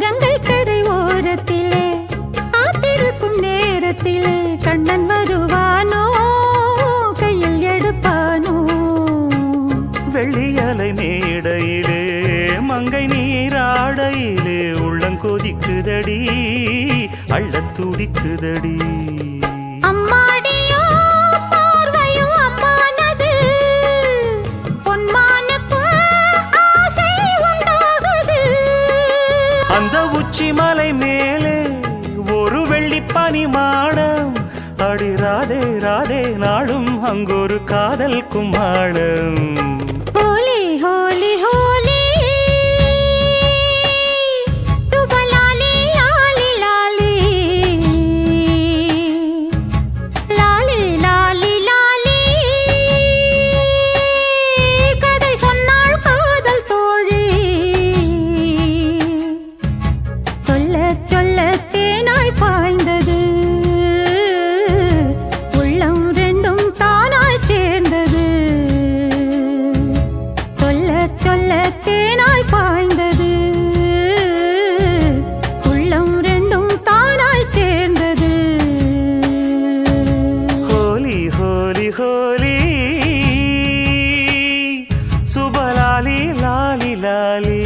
கங்கை கரை ஓரத்திலே காத்திருக்கும் நேரத்திலே கண்ணன் வருவானோ கையில் எடுப்பானோ வெள்ளியலை மேடையிலே மங்கை நீராடையிலே உள்ளங்கொதிக்குதடி அள்ளத் துடிக்குதடி அம்மாடியோ பார்வையும் அம்மானது பொன்மானுக்கும் ஆசை உண்டாகுது அந்த உச்சி மலை மேலே ஒரு வெள்ளி பனி மாடம் அடி ராதே ராதே நாளும் அங்கொரு காதல் கும்மாளம் ஹோலி ஹோலி ஹோலி சுபலாலி லாலி லாலி லாலி லாலி லாலி கதை சொன்னாள் காதல் தோழி சொல்ல சொல்ல தேனாய் பாய்ந்தது உள்ளம் ரெண்டும் தானாய் சேர்ந்தது சொல்ல சொல்ல தேனாய் பாய்ந்தது உள்ளம் ரெண்டும் தானாய் சேர்ந்தது ஹோலி ஹோலி ஹோலி சுபலாலி லாலி லாலி